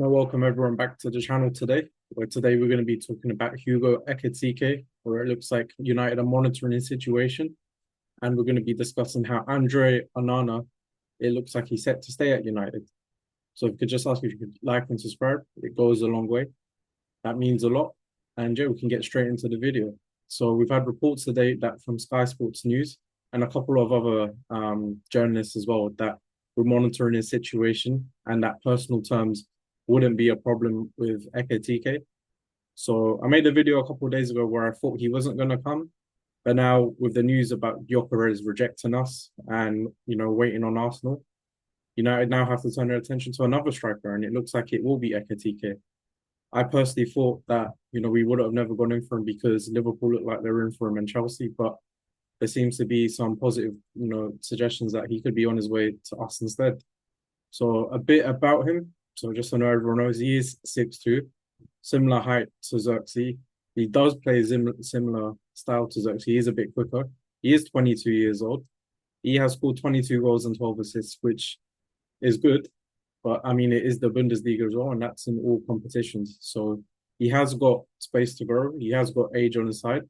Want to welcome everyone back to the channel today, where today we're going to be talking about Hugo Ekitike, where it looks like United are monitoring his situation, and we're going to be discussing how André Onana, it looks like he's set to stay at United. So if you could just ask if you could like and subscribe, it goes a long way. That means a lot. And yeah, we can get straight into the video. So we've had reports today that from Sky Sports News and a couple of other journalists as well that we're monitoring his situation and that personal terms wouldn't be a problem with Ekitike. So I made a video a couple of days ago where I thought he wasn't going to come, but now with the news about Gyökeres rejecting us and waiting on Arsenal, United now have to turn their attention to another striker, and it looks like it will be Ekitike. I personally thought that we would have never gone in for him because Liverpool looked like they're in for him and Chelsea, but there seems to be some positive suggestions that he could be on his way to us instead. So a bit about him. So just so everyone knows, he is 6'2", similar height to Xerxes. He does play similar style to Xerxes. He is a bit quicker. He is 22 years old. He has scored 22 goals and 12 assists, which is good. But I mean, it is the Bundesliga as well, and that's in all competitions. So he has got space to grow. He has got age on his side.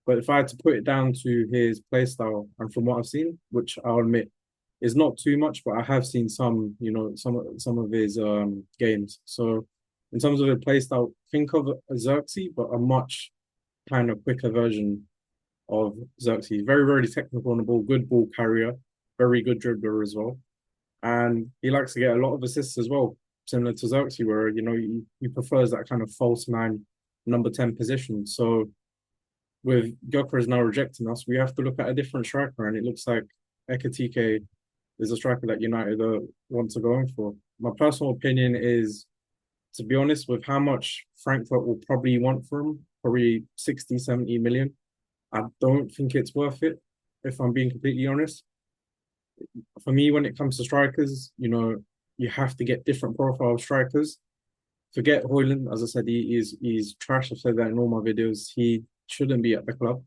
But if I had to put it down to his play style, and from what I've seen, which I'll admit is not too much, but I have seen some, some of his games. So in terms of the play style, think of Xerxes, but a much kind of quicker version of Xerxes. Very, very technical on the ball, good ball carrier, very good dribbler as well. And he likes to get a lot of assists as well, similar to Xerxes, where, he prefers that kind of false nine, number 10 position. So with Gyökeres now rejecting us, we have to look at a different striker, and it looks like Ekitike is a striker that United want to go in for. My personal opinion is, to be honest, with how much Frankfurt will probably want for him, probably 60, 70 million, I don't think it's worth it, if I'm being completely honest. For me, when it comes to strikers, you have to get different profile strikers. Forget Højlund, as I said, he's trash. I've said that in all my videos. He shouldn't be at the club.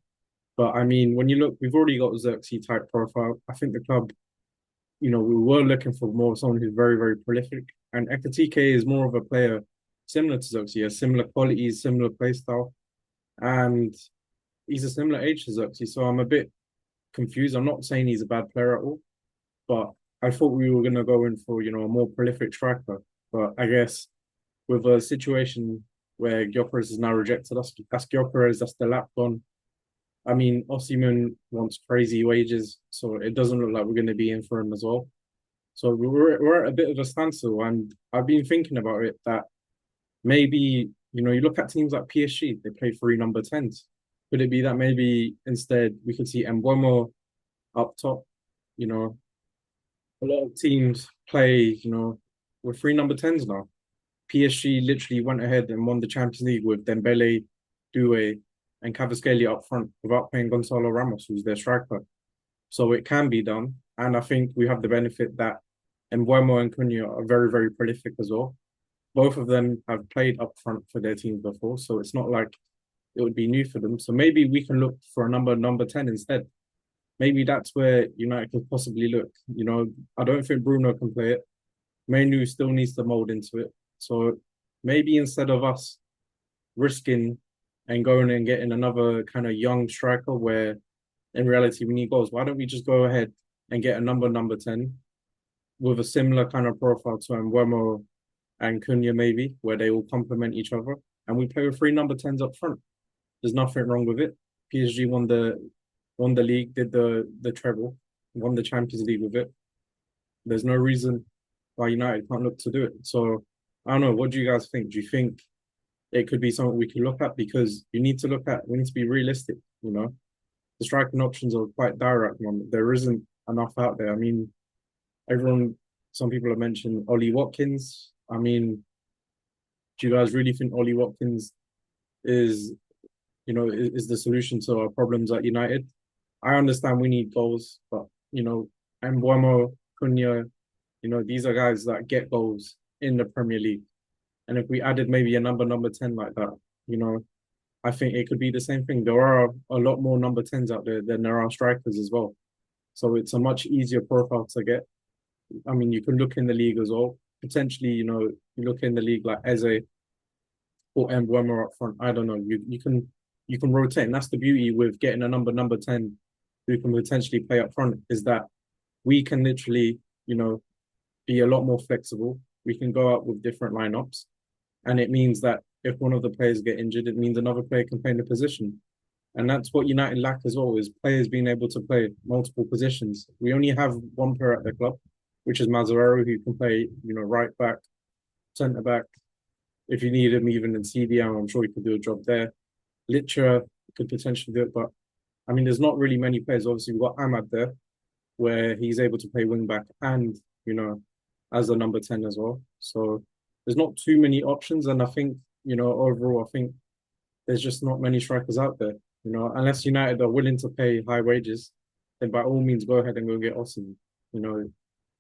But I mean, when you look, we've already got a Xerxes type profile. I think the club, we were looking for more someone who's very, very prolific. And Ekitike is more of a player similar to Xerxes. He has similar qualities, similar play style. And he's a similar age to Xerxes. So I'm a bit confused. I'm not saying he's a bad player at all, but I thought we were going to go in for, a more prolific striker. But I guess with a situation where Gyökeres has now rejected us, that's Gyökeres, that's the lap gone. I mean, Osimhen wants crazy wages, so it doesn't look like we're going to be in for him as well. So we're at a bit of a standstill, and I've been thinking about it that maybe, you look at teams like PSG, they play three number 10s. Could it be that maybe instead we could see Mbeumo up top? A lot of teams play, with three number 10s now. PSG literally went ahead and won the Champions League with Dembele, Doué, and Kvaratskhelia up front without playing Gonzalo Ramos, who's their striker. So it can be done. And I think we have the benefit that Mbeumo and Cunha are very, very prolific as well. Both of them have played up front for their teams before, so it's not like it would be new for them. So maybe we can look for a number 10 instead. Maybe that's where United could possibly look. I don't think Bruno can play it. Menu still needs to mold into it. So maybe instead of us risking and going and getting another kind of young striker where in reality we need goals, why don't we just go ahead and get a number 10 with a similar kind of profile to Mbeumo and Cunha maybe, where they will complement each other, and we play with three number 10s up front. There's nothing wrong with it. PSG won the league, did the treble, won the Champions League with it. There's no reason why United can't look to do it. So I don't know. What do you guys think? Do you think it could be something we can look at? Because we need to be realistic, The striking options are quite dire at the moment. There isn't enough out there. I mean, some people have mentioned Ollie Watkins. I mean, do you guys really think Ollie Watkins is the solution to our problems at United? I understand we need goals, but, Mbeumo, Cunha, these are guys that get goals in the Premier League. And if we added maybe a number 10 like that, I think it could be the same thing. There are a lot more number 10s out there than there are strikers as well. So it's a much easier profile to get. I mean, you can look in the league as well. potentially, you look in the league like Eze or Mbeumo up front. I don't know. You can rotate, and that's the beauty with getting a number 10 who can potentially play up front is that we can literally, be a lot more flexible. We can go out with different lineups, and it means that if one of the players get injured, it means another player can play in the position. And that's what United lack as well, is players being able to play multiple positions. We only have one player at the club, which is Mazarero, who can play, right back, centre back. If you need him even in CDM, I'm sure he could do a job there. Litcher could potentially do it, but I mean, there's not really many players. Obviously, we've got Ahmad there, where he's able to play wing back and, as a number 10 as well. So there's not too many options. And I think, overall, I think there's just not many strikers out there. Unless United are willing to pay high wages, then by all means go ahead and go get Osimhen.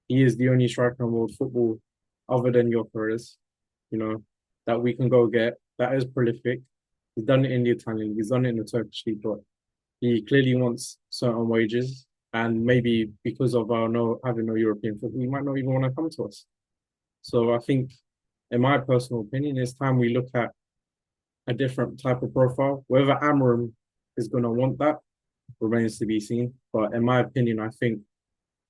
He is the only striker in world football other than Gyökeres, you know, that we can go get. That is prolific. He's done it in the Italian league, he's done it in the Turkish league, but he clearly wants certain wages. And maybe because of our having no European football, he might not even want to come to us. So I think, in my personal opinion, it's time we look at a different type of profile. Whether Amorim is going to want that remains to be seen. But in my opinion, I think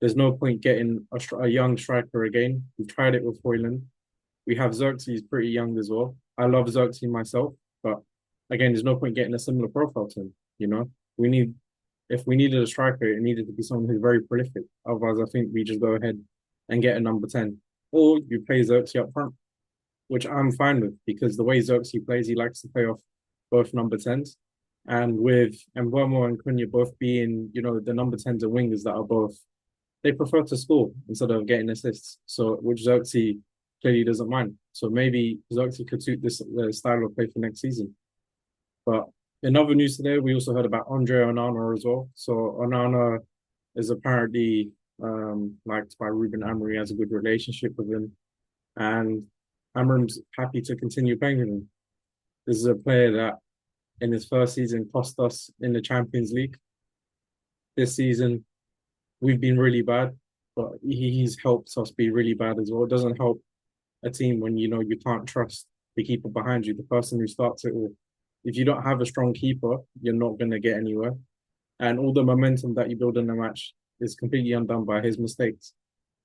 there's no point getting a young striker again. We've tried it with Hoyland. We have Xerxes, he's pretty young as well. I love Xerxes myself, but again, there's no point getting a similar profile to him. If we needed a striker, it needed to be someone who's very prolific. Otherwise, I think we just go ahead and get a number 10. Or you play Xerxes up front, which I'm fine with because the way Xerxes plays, he likes to play off both number 10s. And with Mbeumo and Cunha both being, the number 10s and wingers that are both, they prefer to score instead of getting assists. So, which Xerxes clearly doesn't mind. So maybe Xerxes could suit this style of play for next season. But in other news today, we also heard about André Onana as well. So Onana is apparently liked by Ruben Amorim, has a good relationship with him. And Amorim's happy to continue playing with him. This is a player that in his first season cost us in the Champions League. This season, we've been really bad, but he's helped us be really bad as well. It doesn't help a team when you can't trust the keeper behind you, the person who starts it all. If you don't have a strong keeper, you're not going to get anywhere. And all the momentum that you build in the match is completely undone by his mistakes.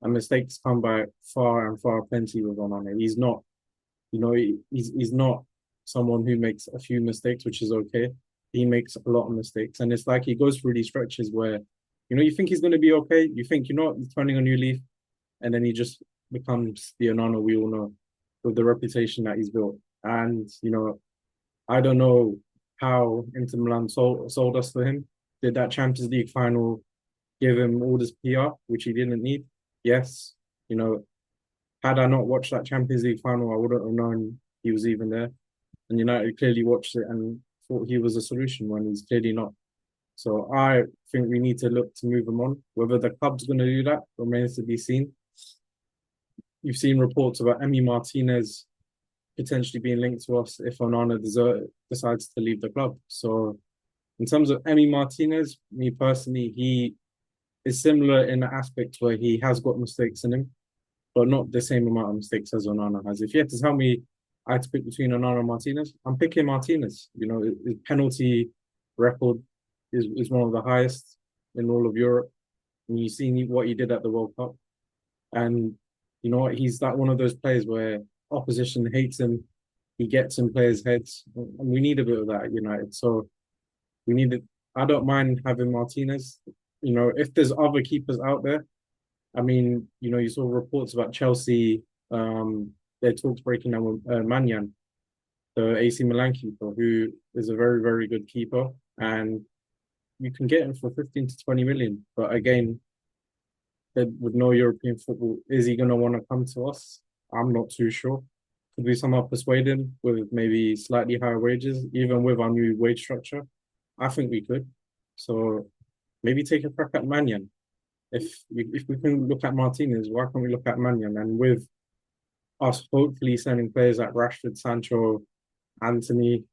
And mistakes come by far and far plenty with Onana. He's not, he's not someone who makes a few mistakes, which is okay. He makes a lot of mistakes. And it's like he goes through these stretches where, you think he's going to be okay. You think, he's turning a new leaf. And then he just becomes the Onana we all know with the reputation that he's built. And, I don't know how Inter Milan sold us for him. Did that Champions League final give him all this PR, which he didn't need? Yes. Had I not watched that Champions League final, I wouldn't have known he was even there. And United clearly watched it and thought he was a solution when he's clearly not. So I think we need to look to move him on. Whether the club's going to do that remains to be seen. You've seen reports about Emi Martinez potentially being linked to us if Onana decides to leave the club. So in terms of Emi Martinez, me personally, he is similar in the aspect where he has got mistakes in him, but not the same amount of mistakes as Onana has. If you had to tell me I had to pick between Onana and Martinez, I'm picking Martinez. His penalty record is one of the highest in all of Europe. And you've seen what he did at the World Cup. And you know what? He's that one of those players where opposition hates him. He gets in players' heads. And we need a bit of that at United. So we need it. I don't mind having Martinez. If there's other keepers out there, I mean, you saw reports about Chelsea, their talks breaking down with Manyan, the AC Milan keeper, who is a very, very good keeper. And you can get him for 15 to 20 million. But again, with no European football, is he going to want to come to us? I'm not too sure. Could we somehow persuade him with maybe slightly higher wages, even with our new wage structure? I think we could. So maybe take a crack at Manyan. If we can look at Martinez, why can't we look at Manyan? And with us hopefully sending players like Rashford, Sancho, Anthony,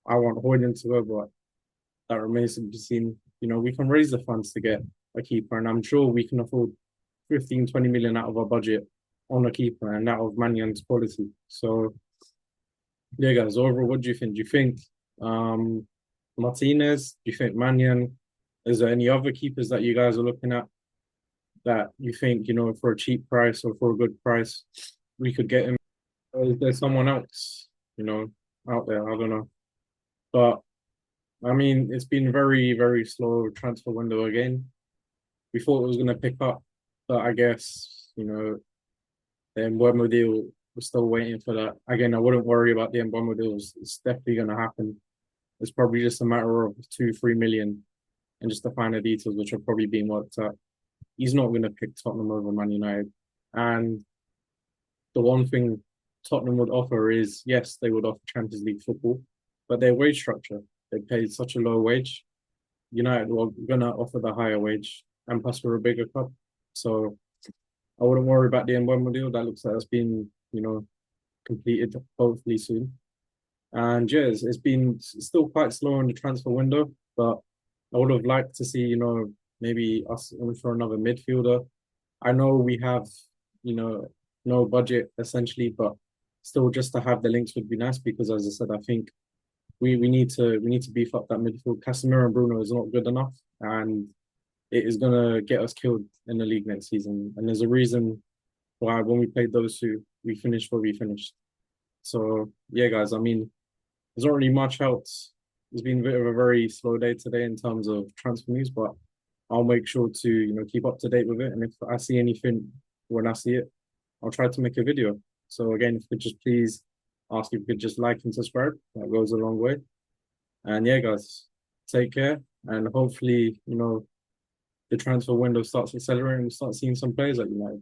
I want Hoyland to go, but that remains to be seen. We can raise the funds to get a keeper, and I'm sure we can afford 15, 20 million out of our budget on a keeper, and that of Mannian's quality. So yeah, guys, overall, what do you think? Do you think um Martinez? Do you think Mannion? Is there any other keepers that you guys are looking at that you think, for a cheap price or for a good price we could get him? Or is there someone else, out there? I don't know. But I mean, it's been very, very slow transfer window again. We thought it was gonna pick up, but I guess, the Mbeumo deal, we're still waiting for that. Again, I wouldn't worry about the Mbeumo deal. It's definitely gonna happen. It's probably just a matter of 2, 3 million and just the finer details, which are probably being worked out. He's not going to pick Tottenham over Man United. And the one thing Tottenham would offer is, yes, they would offer Champions League football, but their wage structure, they pay such a low wage. United were going to offer the higher wage and plus for a bigger club. So I wouldn't worry about the Mbeumo deal. That looks like it's been, completed hopefully soon. And yeah, it's been still quite slow in the transfer window, but I would have liked to see, maybe us in for another midfielder. I know we have, you know, no budget essentially, but still just to have the links would be nice because as I said, I think we need to beef up that midfield. Casemiro and Bruno is not good enough, and it is gonna get us killed in the league next season. And there's a reason why when we played those two, we finished where we finished. So yeah, guys, I mean, there's not really much else. It's been a bit of a very slow day today in terms of transfer news, but I'll make sure to, keep up to date with it. And if I see anything when I see it, I'll try to make a video. So again, if you could just please ask if you could just like and subscribe. That goes a long way. And yeah, guys, take care. And hopefully, the transfer window starts accelerating. We start seeing some players at United.